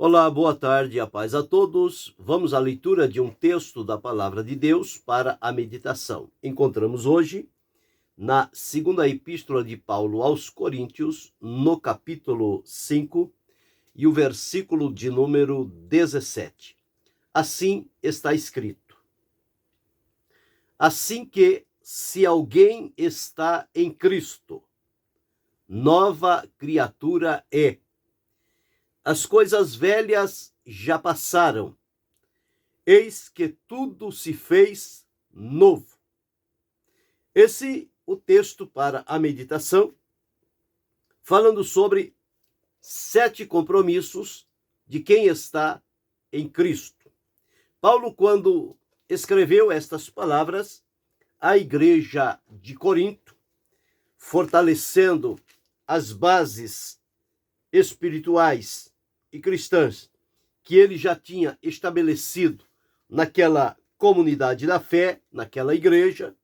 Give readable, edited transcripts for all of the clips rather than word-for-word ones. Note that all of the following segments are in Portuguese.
Olá, boa tarde, a paz a todos. Vamos à leitura de um texto da Palavra de Deus para a meditação. Encontramos hoje na segunda epístola de Paulo aos Coríntios, no capítulo 5 e o versículo de número 17. Assim está escrito: assim que, se alguém está em Cristo, nova criatura é. As coisas velhas já passaram, eis que tudo se fez novo. Esse é o texto para a meditação, falando sobre 7 compromissos de quem está em Cristo. Paulo, quando escreveu estas palavras à igreja de Corinto, fortalecendo as bases espirituais e cristãs que ele já tinha estabelecido naquela comunidade da fé, naquela igreja,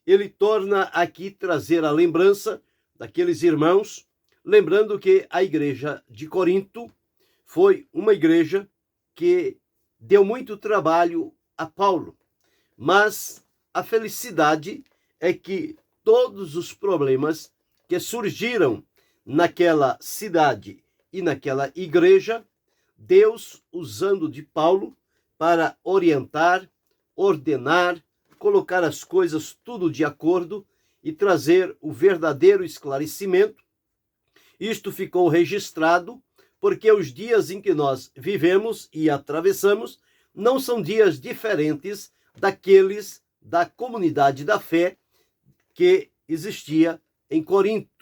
ele torna aqui trazer a lembrança daqueles irmãos, lembrando que a igreja de Corinto foi uma igreja que deu muito trabalho a Paulo, mas a felicidade é que todos os problemas que surgiram naquela cidade e naquela igreja, Deus usando de Paulo para orientar, ordenar, colocar as coisas tudo de acordo e trazer o verdadeiro esclarecimento. Isto ficou registrado porque os dias em que nós vivemos e atravessamos não são dias diferentes daqueles da comunidade da fé que existia em Corinto.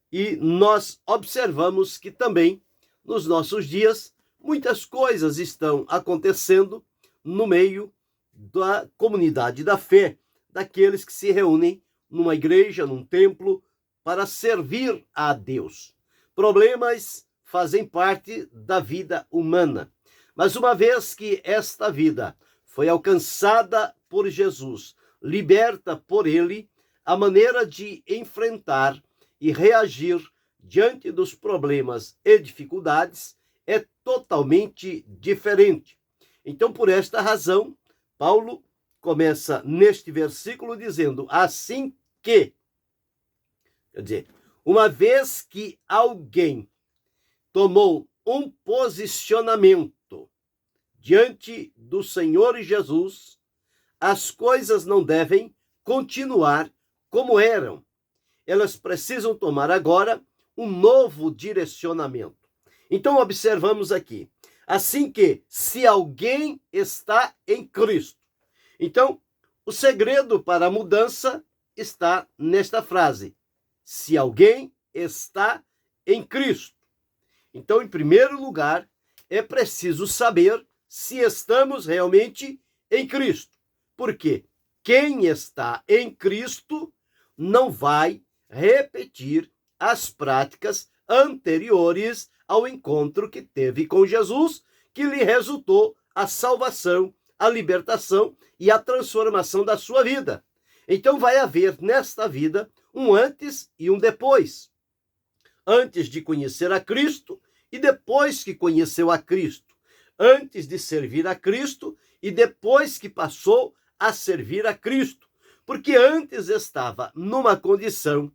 E nós observamos que também, nos nossos dias, muitas coisas estão acontecendo no meio da comunidade da fé, daqueles que se reúnem numa igreja, num templo, para servir a Deus. Problemas fazem parte da vida humana, mas uma vez que esta vida foi alcançada por Jesus, liberta por ele, a maneira de enfrentar e reagir diante dos problemas e dificuldades é totalmente diferente. Então, por esta razão, Paulo começa neste versículo dizendo: assim que, quer dizer, uma vez que alguém tomou um posicionamento diante do Senhor Jesus, as coisas não devem continuar como eram. Elas precisam tomar agora um novo direcionamento. Então, observamos aqui, assim que, se alguém está em Cristo. Então, o segredo para a mudança está nesta frase: se alguém está em Cristo. Então, em primeiro lugar, é preciso saber se estamos realmente em Cristo. Porque quem está em Cristo não vai repetir as práticas anteriores ao encontro que teve com Jesus, que lhe resultou a salvação, a libertação e a transformação da sua vida. Então vai haver nesta vida um antes e um depois. Antes de conhecer a Cristo e depois que conheceu a Cristo. Antes de servir a Cristo e depois que passou a servir a Cristo. Porque antes estava numa condição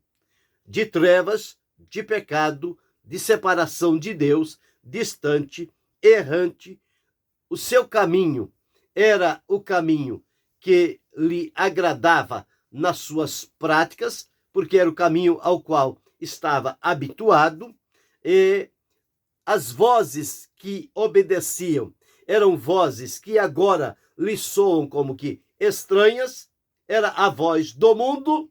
de trevas, de pecado, de separação de Deus, distante, errante. O seu caminho era o caminho que lhe agradava nas suas práticas, porque era o caminho ao qual estava habituado, e as vozes que obedeciam eram vozes que agora lhe soam como que estranhas, era a voz do mundo,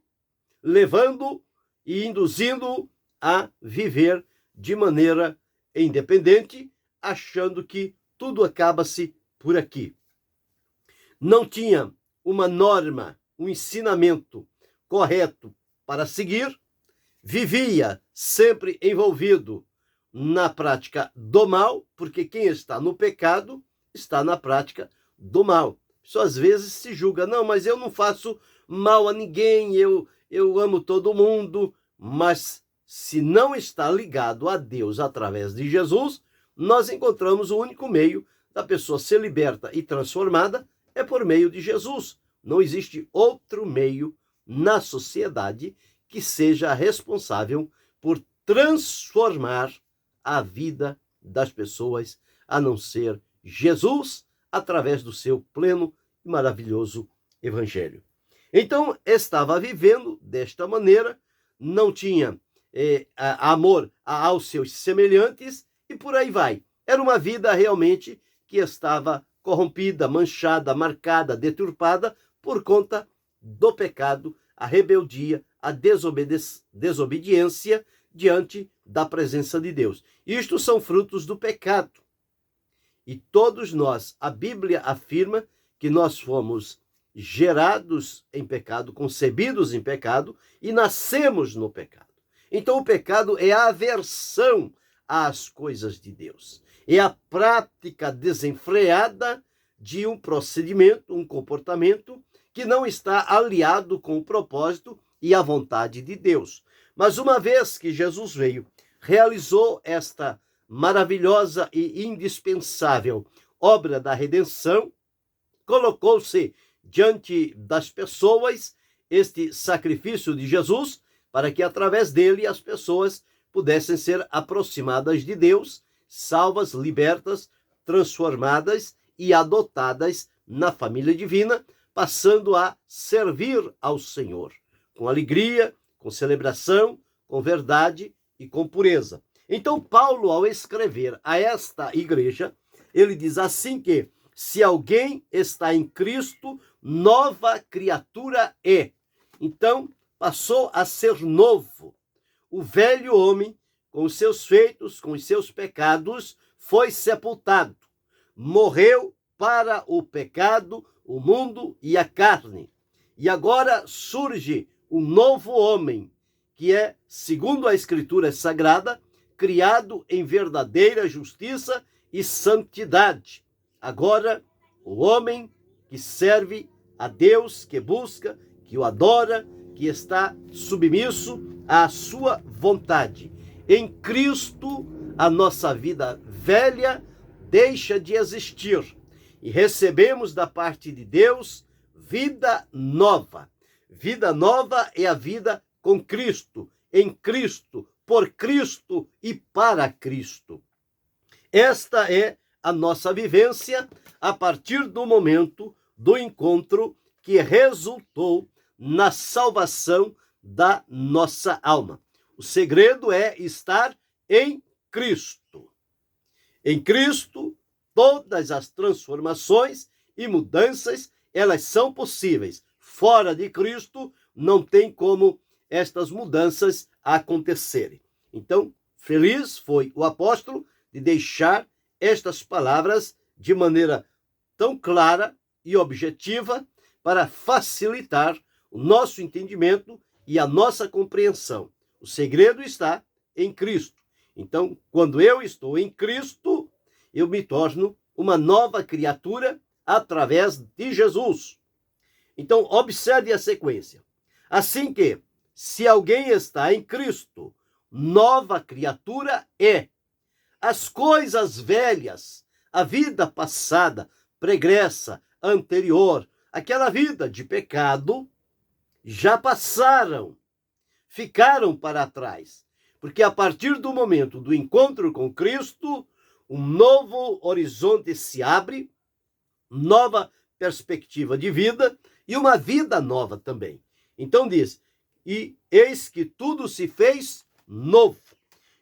levando e induzindo a viver de maneira independente, achando que tudo acaba-se por aqui. Não tinha uma norma, um ensinamento correto para seguir, vivia sempre envolvido na prática do mal, porque quem está no pecado está na prática do mal. Só às vezes se julga: não, mas eu não faço mal a ninguém, eu amo todo mundo, mas se não está ligado a Deus através de Jesus, nós encontramos o único meio da pessoa ser liberta e transformada é por meio de Jesus. Não existe outro meio na sociedade que seja responsável por transformar a vida das pessoas, a não ser Jesus, através do seu pleno e maravilhoso evangelho. Então, estava vivendo desta maneira, não tinha amor aos seus semelhantes e por aí vai. Era uma vida realmente que estava corrompida, manchada, marcada, deturpada por conta do pecado, a rebeldia, a desobediência diante da presença de Deus. Isto são frutos do pecado. E todos nós, a Bíblia afirma que nós fomos gerados em pecado, concebidos em pecado e nascemos no pecado. Então o pecado é a aversão às coisas de Deus. É a prática desenfreada de um procedimento, um comportamento que não está aliado com o propósito e a vontade de Deus. Mas uma vez que Jesus veio, realizou esta maravilhosa e indispensável obra da redenção, colocou-se diante das pessoas este sacrifício de Jesus, para que através dele as pessoas pudessem ser aproximadas de Deus, salvas, libertas, transformadas e adotadas na família divina, passando a servir ao Senhor, com alegria, com celebração, com verdade e com pureza. Então, Paulo, ao escrever a esta igreja, ele diz assim que, se alguém está em Cristo, nova criatura é. Então, passou a ser novo. O velho homem, com os seus feitos, com os seus pecados, foi sepultado. Morreu para o pecado, o mundo e a carne. E agora surge um novo homem, que é, segundo a Escritura Sagrada, criado em verdadeira justiça e santidade. Agora, o homem que serve a Deus, que busca, que o adora, que está submisso à sua vontade. Em Cristo, a nossa vida velha deixa de existir e recebemos da parte de Deus vida nova. Vida nova é a vida com Cristo, em Cristo, por Cristo e para Cristo. Esta é a nossa vivência a partir do momento do encontro que resultou na salvação da nossa alma. O segredo é estar em Cristo. Em Cristo, todas as transformações e mudanças, elas são possíveis. Fora de Cristo, não tem como estas mudanças acontecerem. Então, feliz foi o apóstolo de deixar estas palavras de maneira tão clara e objetiva para facilitar o nosso entendimento e a nossa compreensão. O segredo está em Cristo. Então, quando eu estou em Cristo, eu me torno uma nova criatura através de Jesus. Então, observe a sequência. Assim que, se alguém está em Cristo, nova criatura é. As coisas velhas, a vida passada, pregressa, anterior, aquela vida de pecado, já passaram, ficaram para trás. Porque a partir do momento do encontro com Cristo, um novo horizonte se abre, nova perspectiva de vida e uma vida nova também. Então diz, e eis que tudo se fez novo.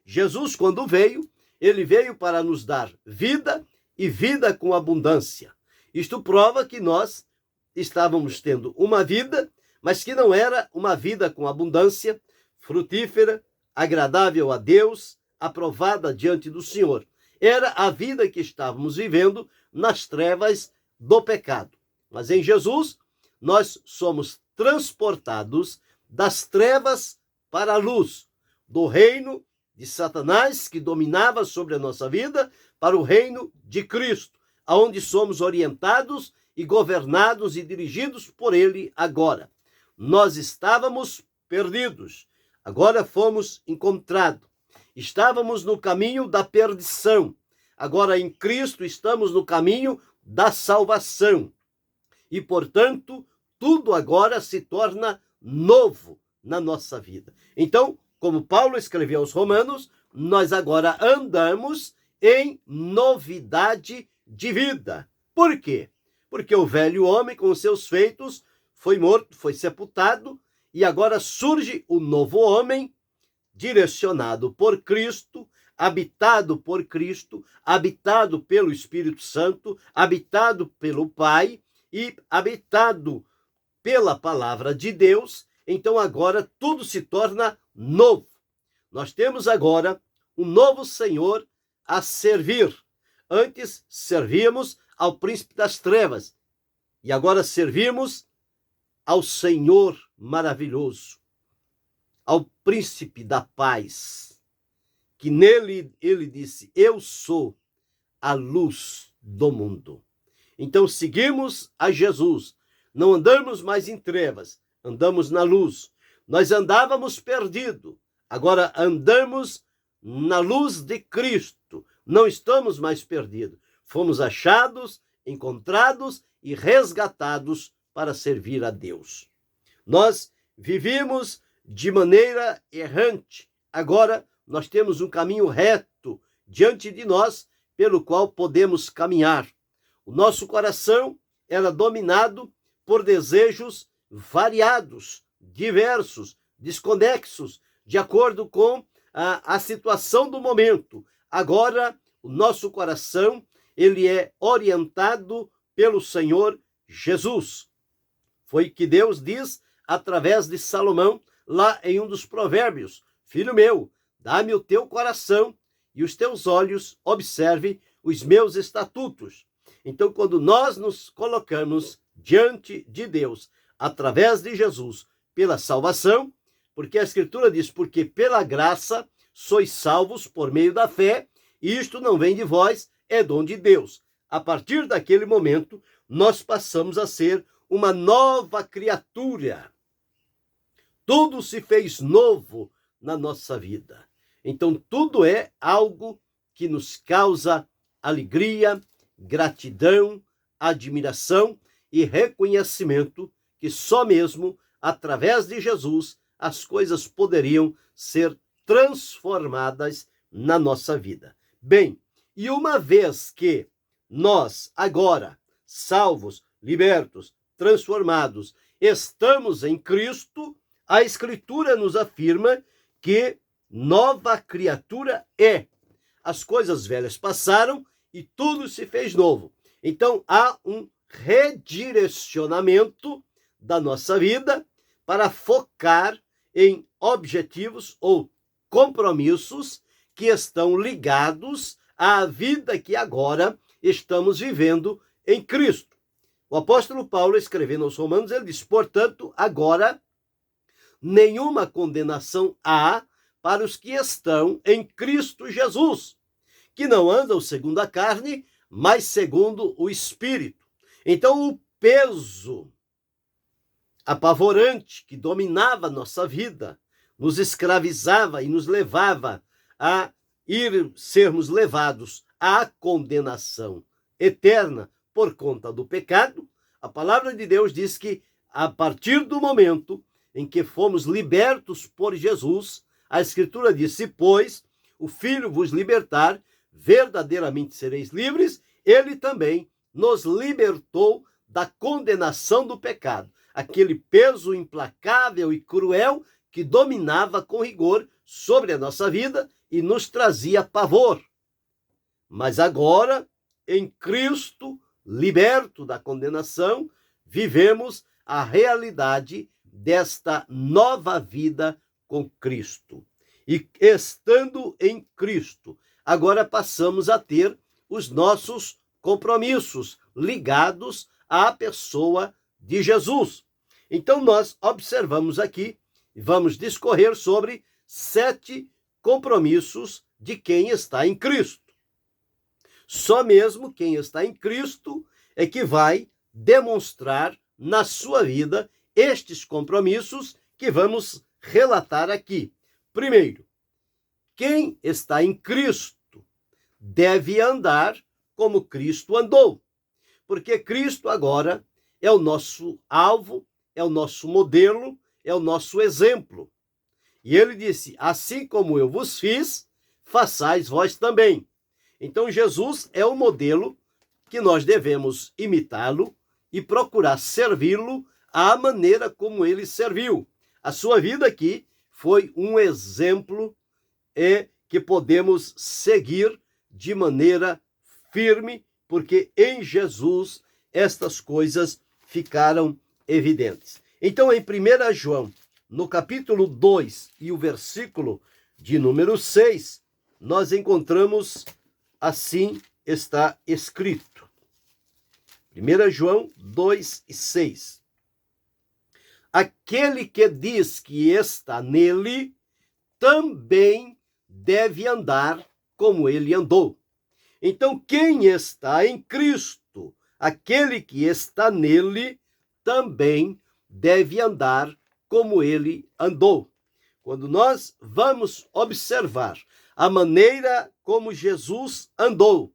Jesus, quando veio, ele veio para nos dar vida e vida com abundância. Isto prova que nós estávamos tendo uma vida, mas que não era uma vida com abundância, frutífera, agradável a Deus, aprovada diante do Senhor. Era a vida que estávamos vivendo nas trevas do pecado. Mas em Jesus, nós somos transportados das trevas para a luz, do reino de Satanás, que dominava sobre a nossa vida, para o reino de Cristo, aonde somos orientados e governados e dirigidos por ele agora. Nós estávamos perdidos, agora fomos encontrados. Estávamos no caminho da perdição, Agora em Cristo estamos no caminho da salvação. E, portanto, tudo agora se torna novo na nossa vida. Então, como Paulo escreveu aos Romanos, nós agora andamos em novidade de vida. Por quê? Porque o velho homem, com os seus feitos, foi morto, foi sepultado, e agora surge o novo homem, direcionado por Cristo, habitado por Cristo, habitado pelo Espírito Santo, habitado pelo Pai e habitado pela palavra de Deus. Então agora tudo se torna novo. Nós temos agora um novo Senhor a servir. Antes servíamos ao príncipe das trevas e agora servimos ao Senhor maravilhoso, ao príncipe da paz, que nele ele disse: eu sou a luz do mundo. Então seguimos a Jesus, não andamos mais em trevas, andamos na luz. Nós andávamos perdidos, agora andamos na luz de Cristo, não estamos mais perdidos. Fomos achados, encontrados e resgatados para servir a Deus. Nós vivíamos de maneira errante, agora nós temos um caminho reto diante de nós, pelo qual podemos caminhar. O nosso coração era dominado por desejos variados, diversos, desconexos, de acordo com a situação do momento. Agora, o nosso coração, ele é orientado pelo Senhor Jesus. Foi o que Deus diz através de Salomão, lá em um dos provérbios: filho meu, dá-me o teu coração e os teus olhos observem os meus estatutos. Então, quando nós nos colocamos diante de Deus, através de Jesus, pela salvação, porque a Escritura diz: porque pela graça sois salvos por meio da fé, e isto não vem de vós, é dom de Deus. A partir daquele momento, nós passamos a ser uma nova criatura. Tudo se fez novo na nossa vida. Então, tudo é algo que nos causa alegria, gratidão, admiração e reconhecimento que só mesmo através de Jesus as coisas poderiam ser transformadas na nossa vida. Bem, e uma vez que nós agora, salvos, libertos, transformados, estamos em Cristo, a Escritura nos afirma que nova criatura é. As coisas velhas passaram e tudo se fez novo. Então há um redirecionamento da nossa vida para focar em objetivos ou compromissos que estão ligados à vida que agora estamos vivendo em Cristo. O apóstolo Paulo, escrevendo aos Romanos, ele diz: portanto, agora nenhuma condenação há para os que estão em Cristo Jesus, que não andam segundo a carne, mas segundo o Espírito. Então, o peso apavorante que dominava a nossa vida, nos escravizava e nos levava a sermos levados à condenação eterna por conta do pecado. A palavra de Deus diz que a partir do momento em que fomos libertos por Jesus, a Escritura diz: se, pois, o Filho vos libertar, verdadeiramente sereis livres. Ele também nos libertou da condenação do pecado, aquele peso implacável e cruel que dominava com rigor sobre a nossa vida e nos trazia pavor. Mas agora, em Cristo, liberto da condenação, vivemos a realidade desta nova vida com Cristo. E estando em Cristo, agora passamos a ter os nossos compromissos ligados à pessoa de Jesus. Então nós observamos aqui, e vamos discorrer sobre 7 compromissos de quem está em Cristo. Só mesmo quem está em Cristo é que vai demonstrar na sua vida estes compromissos que vamos relatar aqui. Primeiro, quem está em Cristo deve andar como Cristo andou. Porque Cristo agora é o nosso alvo, é o nosso modelo, é o nosso exemplo. E ele disse: assim como eu vos fiz, façais vós também. Então Jesus é o modelo que nós devemos imitá-lo e procurar servi-lo à maneira como ele serviu. A sua vida aqui foi um exemplo que podemos seguir de maneira firme, porque em Jesus estas coisas ficaram evidentes. Então, em 1 João, no capítulo 2 e o versículo de número 6, nós encontramos assim está escrito. 1 João 2 e 6. Aquele que diz que está nele, também deve andar como ele andou. Então, quem está em Cristo, aquele que está nele, também deve andar como ele andou. Quando nós vamos observar a maneira como Jesus andou,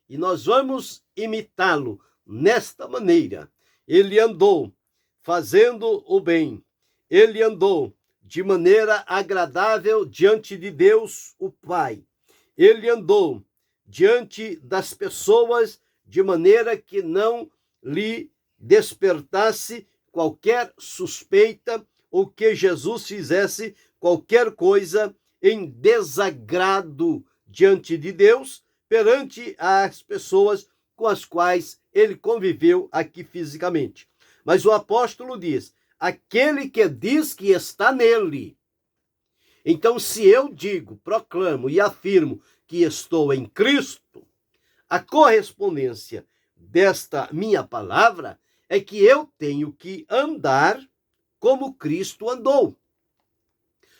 e nós vamos imitá-lo nesta maneira, ele andou fazendo o bem, ele andou de maneira agradável diante de Deus, o Pai. Ele andou diante das pessoas de maneira que não lhe despertasse qualquer suspeita ou que Jesus fizesse qualquer coisa em desagrado diante de Deus, perante as pessoas com as quais ele conviveu aqui fisicamente. Mas o apóstolo diz: aquele que diz que está nele. Então, se eu digo, proclamo e afirmo que estou em Cristo, a correspondência desta minha palavra é que eu tenho que andar como Cristo andou.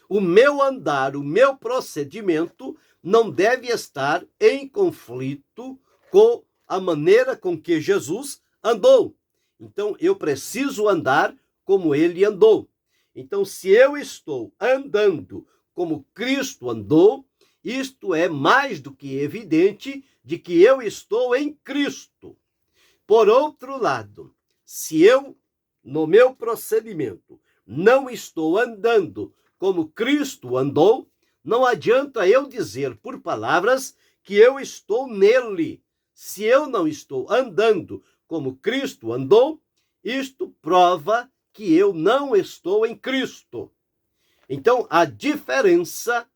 O meu andar, o meu procedimento não deve estar em conflito com a maneira com que Jesus andou. Então, eu preciso andar como ele andou. Então, se eu estou andando como Cristo andou, isto é mais do que evidente de que eu estou em Cristo. Por outro lado, se eu, no meu procedimento, não estou andando como Cristo andou, não adianta eu dizer por palavras que eu estou nele. Se eu não estou andando como Cristo andou, isto prova que eu não estou em Cristo. Então, a diferença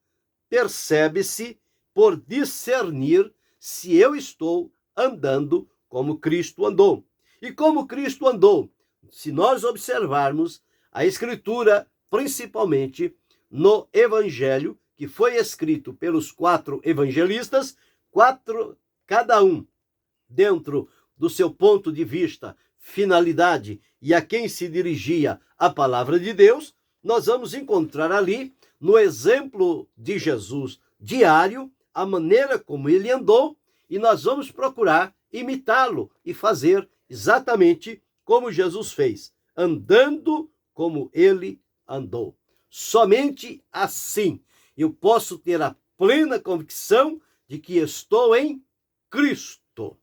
percebe-se por discernir se eu estou andando como Cristo andou. E como Cristo andou? Se nós observarmos a Escritura, principalmente no Evangelho, que foi escrito pelos 4 evangelistas, cada um dentro do seu ponto de vista, finalidade e a quem se dirigia a palavra de Deus, nós vamos encontrar ali, no exemplo de Jesus diário, a maneira como ele andou, e nós vamos procurar imitá-lo e fazer exatamente como Jesus fez, andando como ele andou. Somente assim eu posso ter a plena convicção de que estou em Cristo.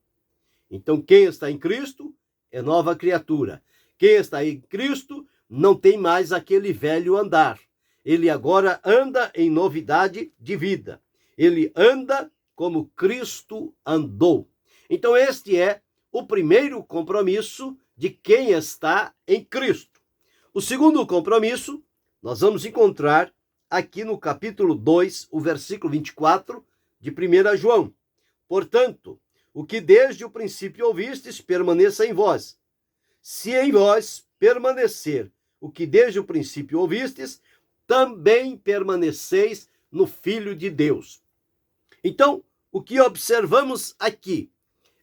Então, quem está em Cristo é nova criatura. Quem está em Cristo não tem mais aquele velho andar. Ele agora anda em novidade de vida. Ele anda como Cristo andou. Então, este é o primeiro compromisso de quem está em Cristo. O segundo compromisso, nós vamos encontrar aqui no capítulo 2, o versículo 24 de 1 João. Portanto, o que desde o princípio ouvistes, permaneça em vós. Se em vós permanecer o que desde o princípio ouvistes, também permaneceis no Filho de Deus. Então, o que observamos aqui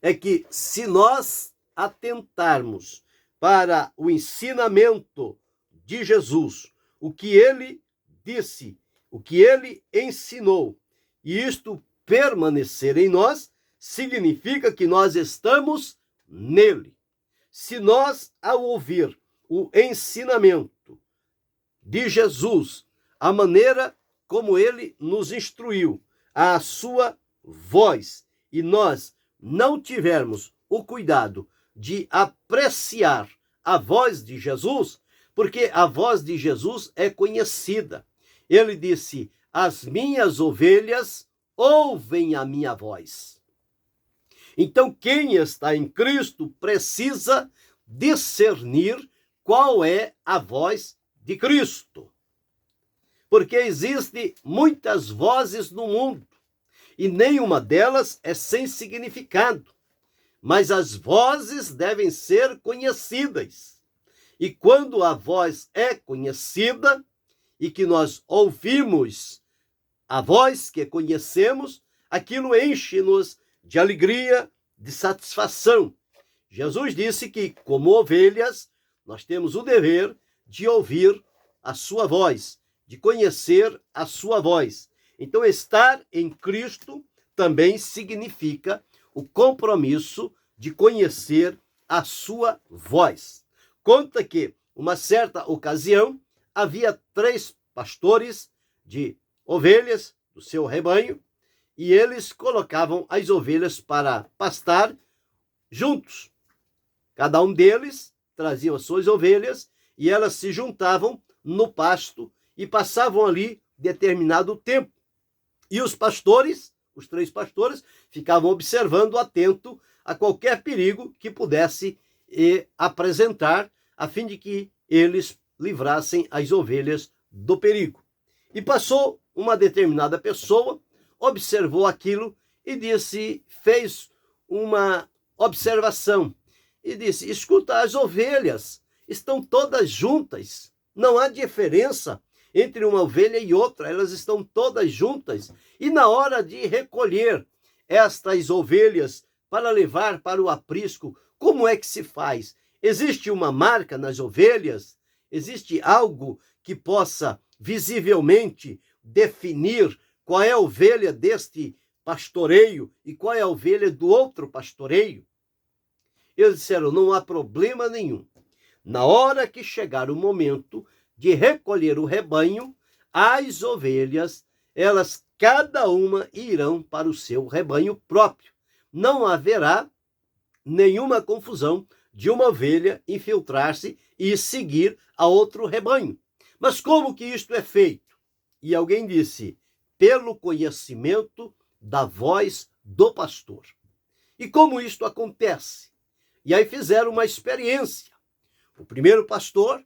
é que se nós atentarmos para o ensinamento de Jesus, o que ele disse, o que ele ensinou, e isto permanecer em nós, significa que nós estamos nele. Se nós, ao ouvir o ensinamento de Jesus, a maneira como ele nos instruiu, a sua voz, e nós não tivermos o cuidado de apreciar a voz de Jesus, porque a voz de Jesus é conhecida. Ele disse: as minhas ovelhas ouvem a minha voz. Então, quem está em Cristo precisa discernir qual é a voz de Cristo. Porque existem muitas vozes no mundo e nenhuma delas é sem significado. Mas as vozes devem ser conhecidas. E quando a voz é conhecida e que nós ouvimos a voz que conhecemos, aquilo enche-nos de alegria, de satisfação. Jesus disse que, como ovelhas, nós temos o dever de ouvir a sua voz, de conhecer a sua voz. Então, estar em Cristo também significa o compromisso de conhecer a sua voz. Conta que, uma certa ocasião, havia 3 pastores de ovelhas do seu rebanho, e eles colocavam as ovelhas para pastar juntos. Cada um deles trazia as suas ovelhas e elas se juntavam no pasto e passavam ali determinado tempo. E os pastores, os 3 pastores, ficavam observando, atento a qualquer perigo que pudesse apresentar, a fim de que eles livrassem as ovelhas do perigo. E passou uma determinada pessoa, observou aquilo e fez uma observação e disse: escuta, as ovelhas estão todas juntas, não há diferença entre uma ovelha e outra, elas estão todas juntas. E na hora de recolher estas ovelhas para levar para o aprisco, como é que se faz? Existe uma marca nas ovelhas? Existe algo que possa visivelmente definir qual é a ovelha deste pastoreio e qual é a ovelha do outro pastoreio? Eles disseram: não há problema nenhum. Na hora que chegar o momento de recolher o rebanho, as ovelhas, elas cada uma irão para o seu rebanho próprio. Não haverá nenhuma confusão de uma ovelha infiltrar-se e seguir a outro rebanho. Mas como que isto é feito? E alguém disse: pelo conhecimento da voz do pastor. E como isto acontece? E aí fizeram uma experiência. O primeiro pastor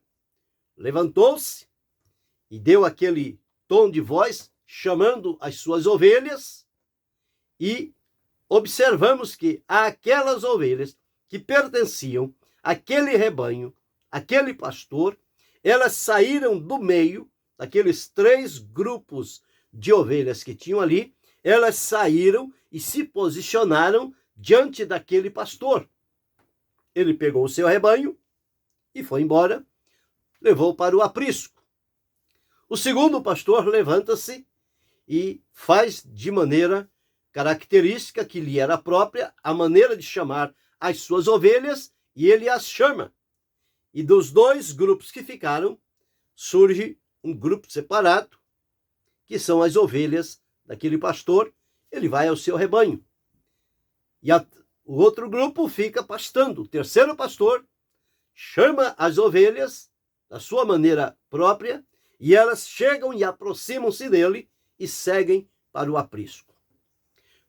levantou-se e deu aquele tom de voz, chamando as suas ovelhas, e observamos que aquelas ovelhas que pertenciam àquele rebanho, aquele pastor, elas saíram do meio daqueles 3 grupos de ovelhas que tinham ali, elas saíram e se posicionaram diante daquele pastor. Ele pegou o seu rebanho e foi embora, levou para o aprisco. O segundo pastor levanta-se e faz de maneira característica, que lhe era própria, a maneira de chamar as suas ovelhas, e ele as chama. E dos 2 grupos que ficaram, surge um grupo separado, que são as ovelhas daquele pastor. Ele vai ao seu rebanho. E o outro grupo fica pastando. O terceiro pastor chama as ovelhas da sua maneira própria, e elas chegam e aproximam-se dele e seguem para o aprisco.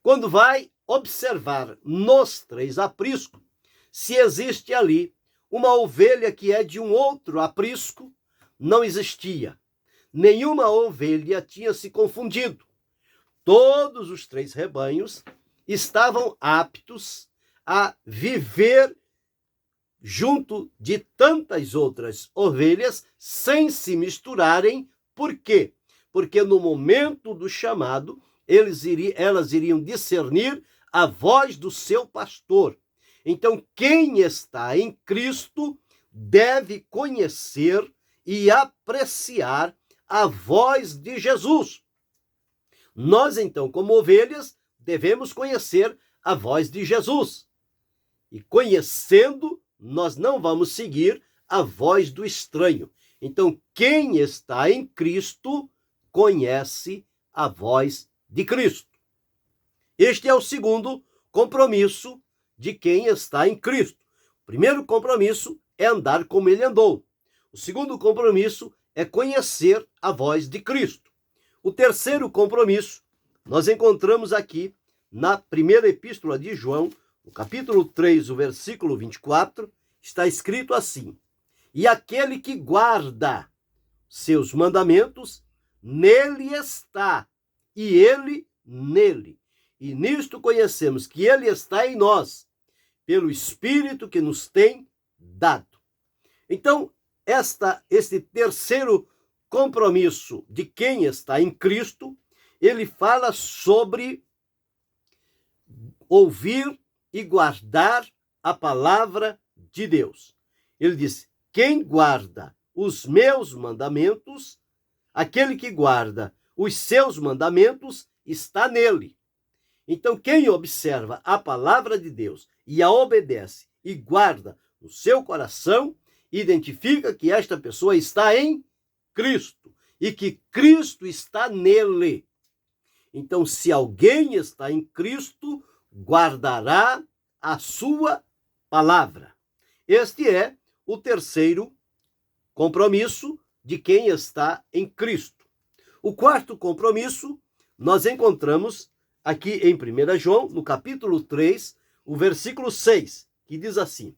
Quando vai observar nos 3 apriscos, se existe ali uma ovelha que é de um outro aprisco, não existia. Nenhuma ovelha tinha se confundido. Todos os 3 rebanhos estavam aptos a viver junto de tantas outras ovelhas sem se misturarem. Por quê? Porque no momento do chamado, elas iriam discernir a voz do seu pastor. Então, quem está em Cristo deve conhecer e apreciar a voz de Jesus. Nós, então, como ovelhas, devemos conhecer a voz de Jesus. E conhecendo, nós não vamos seguir a voz do estranho. Então, quem está em Cristo conhece a voz de Cristo. Este é o segundo compromisso de quem está em Cristo. O primeiro compromisso é andar como ele andou. O segundo compromisso é conhecer a voz de Cristo. O terceiro compromisso nós encontramos aqui na primeira epístola de João, no capítulo 3, o versículo 24, está escrito assim: e aquele que guarda seus mandamentos, nele está, e ele nele. E nisto conhecemos que ele está em nós, pelo Espírito que nos tem dado. Então, este terceiro compromisso de quem está em Cristo, ele fala sobre ouvir e guardar a palavra de Deus. Ele diz: quem guarda os meus mandamentos, aquele que guarda os seus mandamentos, está nele. Então, quem observa a palavra de Deus e a obedece e guarda no seu coração, identifica que esta pessoa está em Cristo e que Cristo está nele. Então, se alguém está em Cristo, guardará a sua palavra. Este é o terceiro compromisso de quem está em Cristo. O quarto compromisso nós encontramos aqui em 1 João, no capítulo 3, o versículo 6, que diz assim: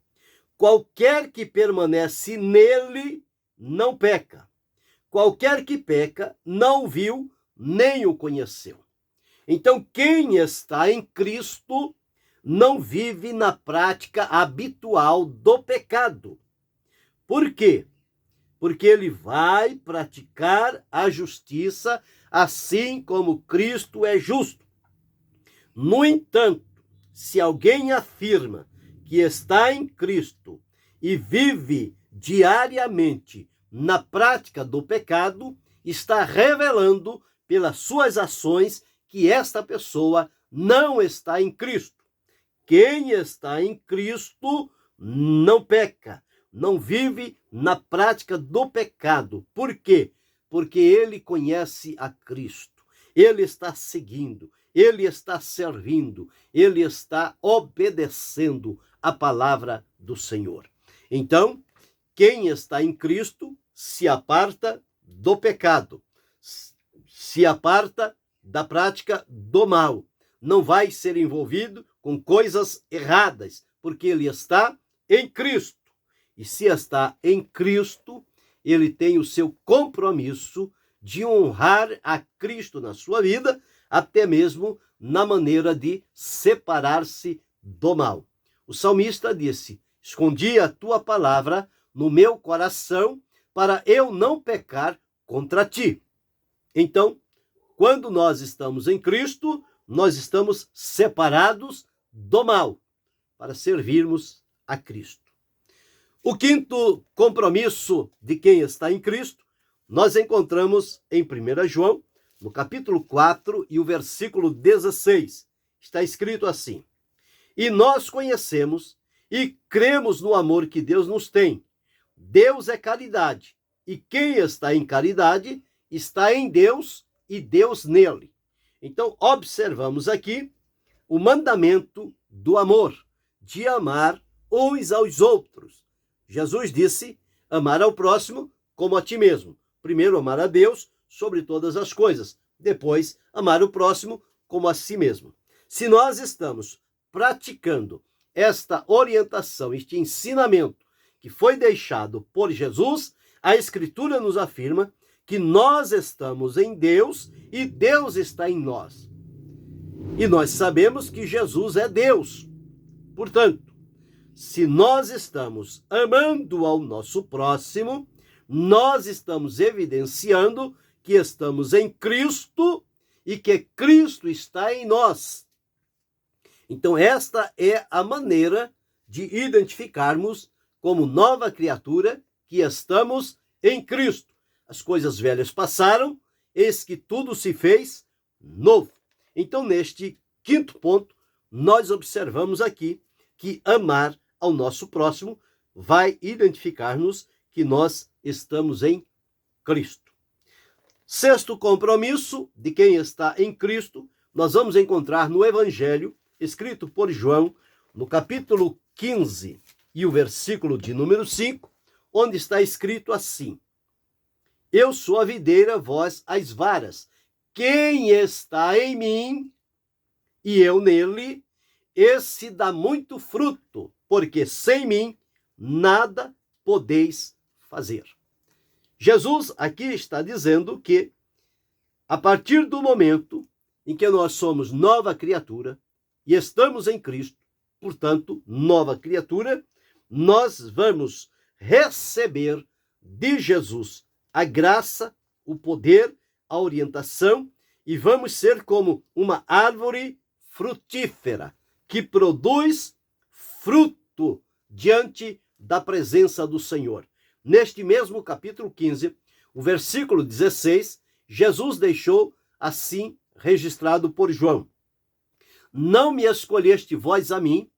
qualquer que permanece nele não peca. Qualquer que peca não viu nem o conheceu. Então, quem está em Cristo não vive na prática habitual do pecado. Por quê? Porque ele vai praticar a justiça assim como Cristo é justo. No entanto, se alguém afirma que está em Cristo e vive diariamente na prática do pecado, está revelando pelas suas ações que esta pessoa não está em Cristo. Quem está em Cristo não peca, não vive na prática do pecado. Por quê? Porque ele conhece a Cristo, ele está seguindo, ele está servindo, ele está obedecendo a palavra do Senhor. Então, quem está em Cristo se aparta do pecado, se aparta da prática do mal, não vai ser envolvido com coisas erradas, porque ele está em Cristo. E se está em Cristo, ele tem o seu compromisso de honrar a Cristo na sua vida, até mesmo na maneira de separar-se do mal. O salmista disse: escondi a tua palavra no meu coração para eu não pecar contra ti. Então, quando nós estamos em Cristo, nós estamos separados do mal para servirmos a Cristo. O quinto compromisso de quem está em Cristo, nós encontramos em 1 João, no capítulo 4 e o versículo 16. Está escrito assim: e nós conhecemos e cremos no amor que Deus nos tem. Deus é caridade, e quem está em caridade está em Deus e Deus nele. Então, observamos aqui o mandamento do amor, de amar uns aos outros. Jesus disse: amar ao próximo como a ti mesmo. Primeiro, amar a Deus sobre todas as coisas. Depois, amar o próximo como a si mesmo. Se nós estamos praticando esta orientação, este ensinamento que foi deixado por Jesus, a Escritura nos afirma que nós estamos em Deus e Deus está em nós. E nós sabemos que Jesus é Deus. Portanto, se nós estamos amando ao nosso próximo, nós estamos evidenciando que estamos em Cristo e que Cristo está em nós. Então, esta é a maneira de identificarmos como nova criatura que estamos em Cristo. As coisas velhas passaram, eis que tudo se fez novo. Então, neste quinto ponto, nós observamos aqui que amar ao nosso próximo vai identificar-nos que nós estamos em Cristo. Sexto compromisso de quem está em Cristo, nós vamos encontrar no Evangelho, escrito por João, no capítulo 15 e o versículo de número 5, onde está escrito assim: Eu sou a videira, vós as varas. Quem está em mim e eu nele, esse dá muito fruto, porque sem mim nada podeis fazer. Jesus aqui está dizendo que, a partir do momento em que nós somos nova criatura e estamos em Cristo, portanto, nova criatura, nós vamos receber de Jesus a graça, o poder, a orientação, e vamos ser como uma árvore frutífera que produz fruto diante da presença do Senhor. Neste mesmo capítulo 15, o versículo 16, Jesus deixou assim registrado por João: Não me escolheste vós a mim,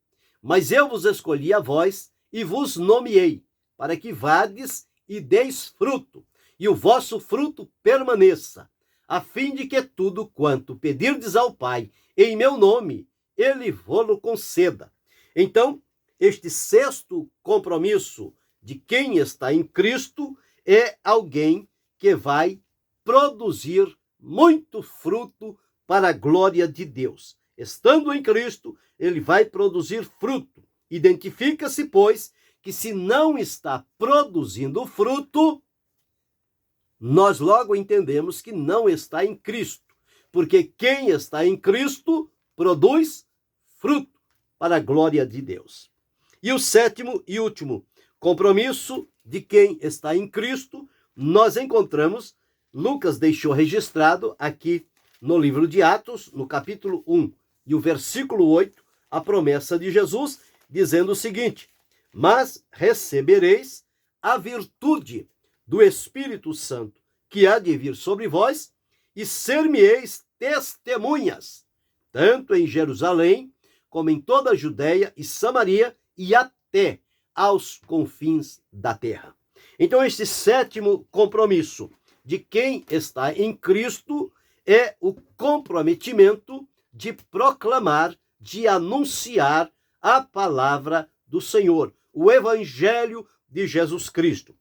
mas eu vos escolhi a vós e vos nomeei, para que vades e deis fruto, e o vosso fruto permaneça, a fim de que tudo quanto pedirdes ao Pai em meu nome, ele vô-lo conceda. Então, este sexto compromisso de quem está em Cristo é alguém que vai produzir muito fruto para a glória de Deus. Estando em Cristo, ele vai produzir fruto. Identifica-se, pois, que se não está produzindo fruto, nós logo entendemos que não está em Cristo, porque quem está em Cristo produz fruto para a glória de Deus. E o sétimo e último compromisso de quem está em Cristo, nós encontramos, Lucas deixou registrado aqui no livro de Atos, no capítulo 1 e o versículo 8, a promessa de Jesus, dizendo o seguinte: Mas recebereis a virtude do Espírito Santo, que há de vir sobre vós, e ser-me-eis testemunhas, tanto em Jerusalém, como em toda a Judéia e Samaria, e até aos confins da terra. Então, este sétimo compromisso de quem está em Cristo é o comprometimento de proclamar, de anunciar a palavra do Senhor, o Evangelho de Jesus Cristo.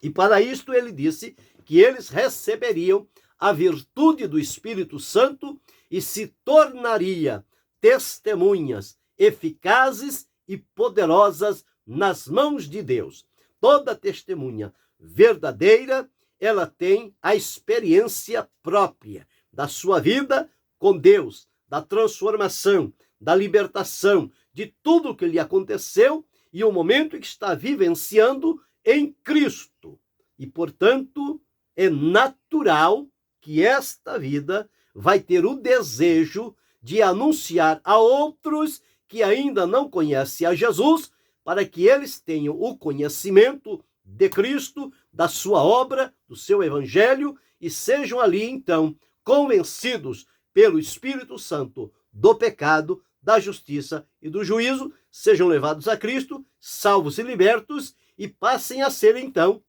E para isto ele disse que eles receberiam a virtude do Espírito Santo e se tornaria testemunhas eficazes e poderosas nas mãos de Deus. Toda testemunha verdadeira, ela tem a experiência própria da sua vida com Deus, da transformação, da libertação, de tudo o que lhe aconteceu e o momento que está vivenciando em Cristo. E, portanto, é natural que esta vida vai ter o desejo de anunciar a outros que ainda não conhecem a Jesus, para que eles tenham o conhecimento de Cristo, da sua obra, do seu evangelho, e sejam ali, então, convencidos pelo Espírito Santo do pecado, da justiça e do juízo, sejam levados a Cristo, salvos e libertos, e passem a ser, então,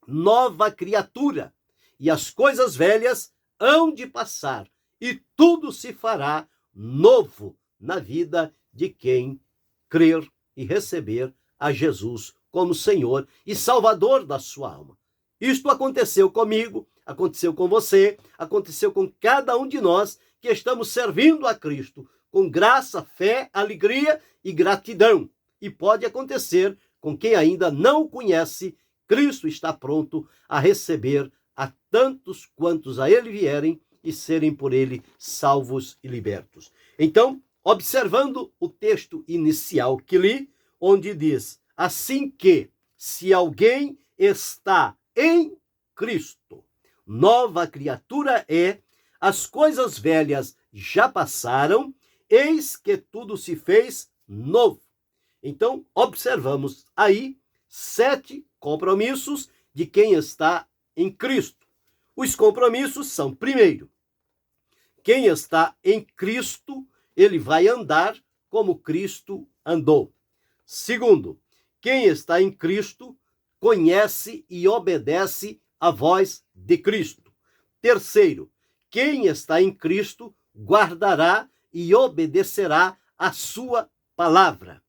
nova criatura. E as coisas velhas hão de passar, e tudo se fará novo na vida de quem crer e receber a Jesus como Senhor e Salvador da sua alma. Isto aconteceu comigo, aconteceu com você, aconteceu com cada um de nós que estamos servindo a Cristo com graça, fé, alegria e gratidão. E pode acontecer com quem ainda não o conhece. Cristo está pronto a receber a tantos quantos a ele vierem e serem por ele salvos e libertos. Então, observando o texto inicial que li, onde diz: assim que, se alguém está em Cristo, nova criatura é, as coisas velhas já passaram, eis que tudo se fez novo. Então, observamos aí 7 compromissos de quem está em Cristo. Os compromissos são, primeiro, quem está em Cristo, ele vai andar como Cristo andou. Segundo, quem está em Cristo conhece e obedece à voz de Cristo. Terceiro, quem está em Cristo guardará e obedecerá a sua palavra.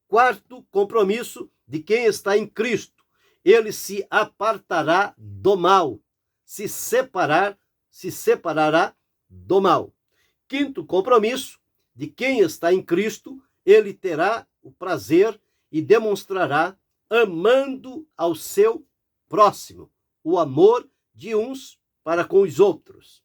Quarto compromisso de quem está em Cristo: ele se apartará do mal, se separará do mal. Quinto compromisso de quem está em Cristo: ele terá o prazer e demonstrará amando ao seu próximo, o amor de uns para com os outros.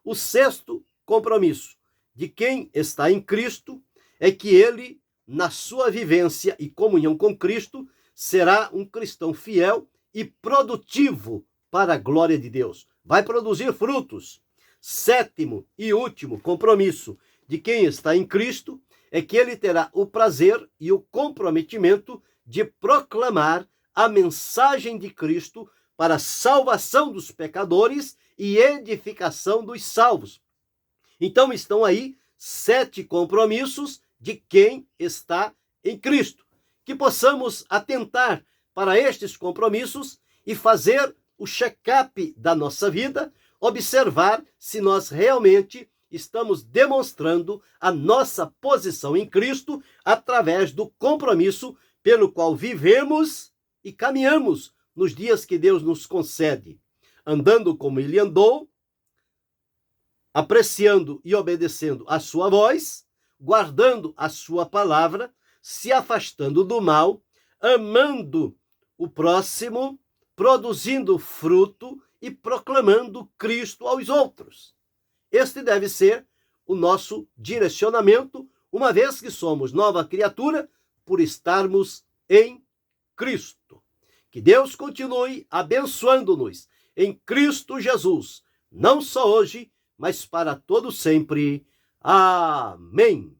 O sexto compromisso de quem está em Cristo é que ele, na sua vivência e comunhão com Cristo, será um cristão fiel e produtivo para a glória de Deus. Vai produzir frutos. Sétimo e último compromisso de quem está em Cristo é que ele terá o prazer e o comprometimento de proclamar a mensagem de Cristo para a salvação dos pecadores e edificação dos salvos. Então estão aí 7 compromissos de quem está em Cristo. Que possamos atentar para estes compromissos e fazer o check-up da nossa vida, observar se nós realmente estamos demonstrando a nossa posição em Cristo através do compromisso pelo qual vivemos e caminhamos nos dias que Deus nos concede, andando como ele andou, apreciando e obedecendo a sua voz, guardando a sua palavra, se afastando do mal, amando o próximo, produzindo fruto e proclamando Cristo aos outros. Este deve ser o nosso direcionamento, uma vez que somos nova criatura, por estarmos em Cristo. Que Deus continue abençoando-nos em Cristo Jesus, não só hoje, mas para todo sempre. Amém.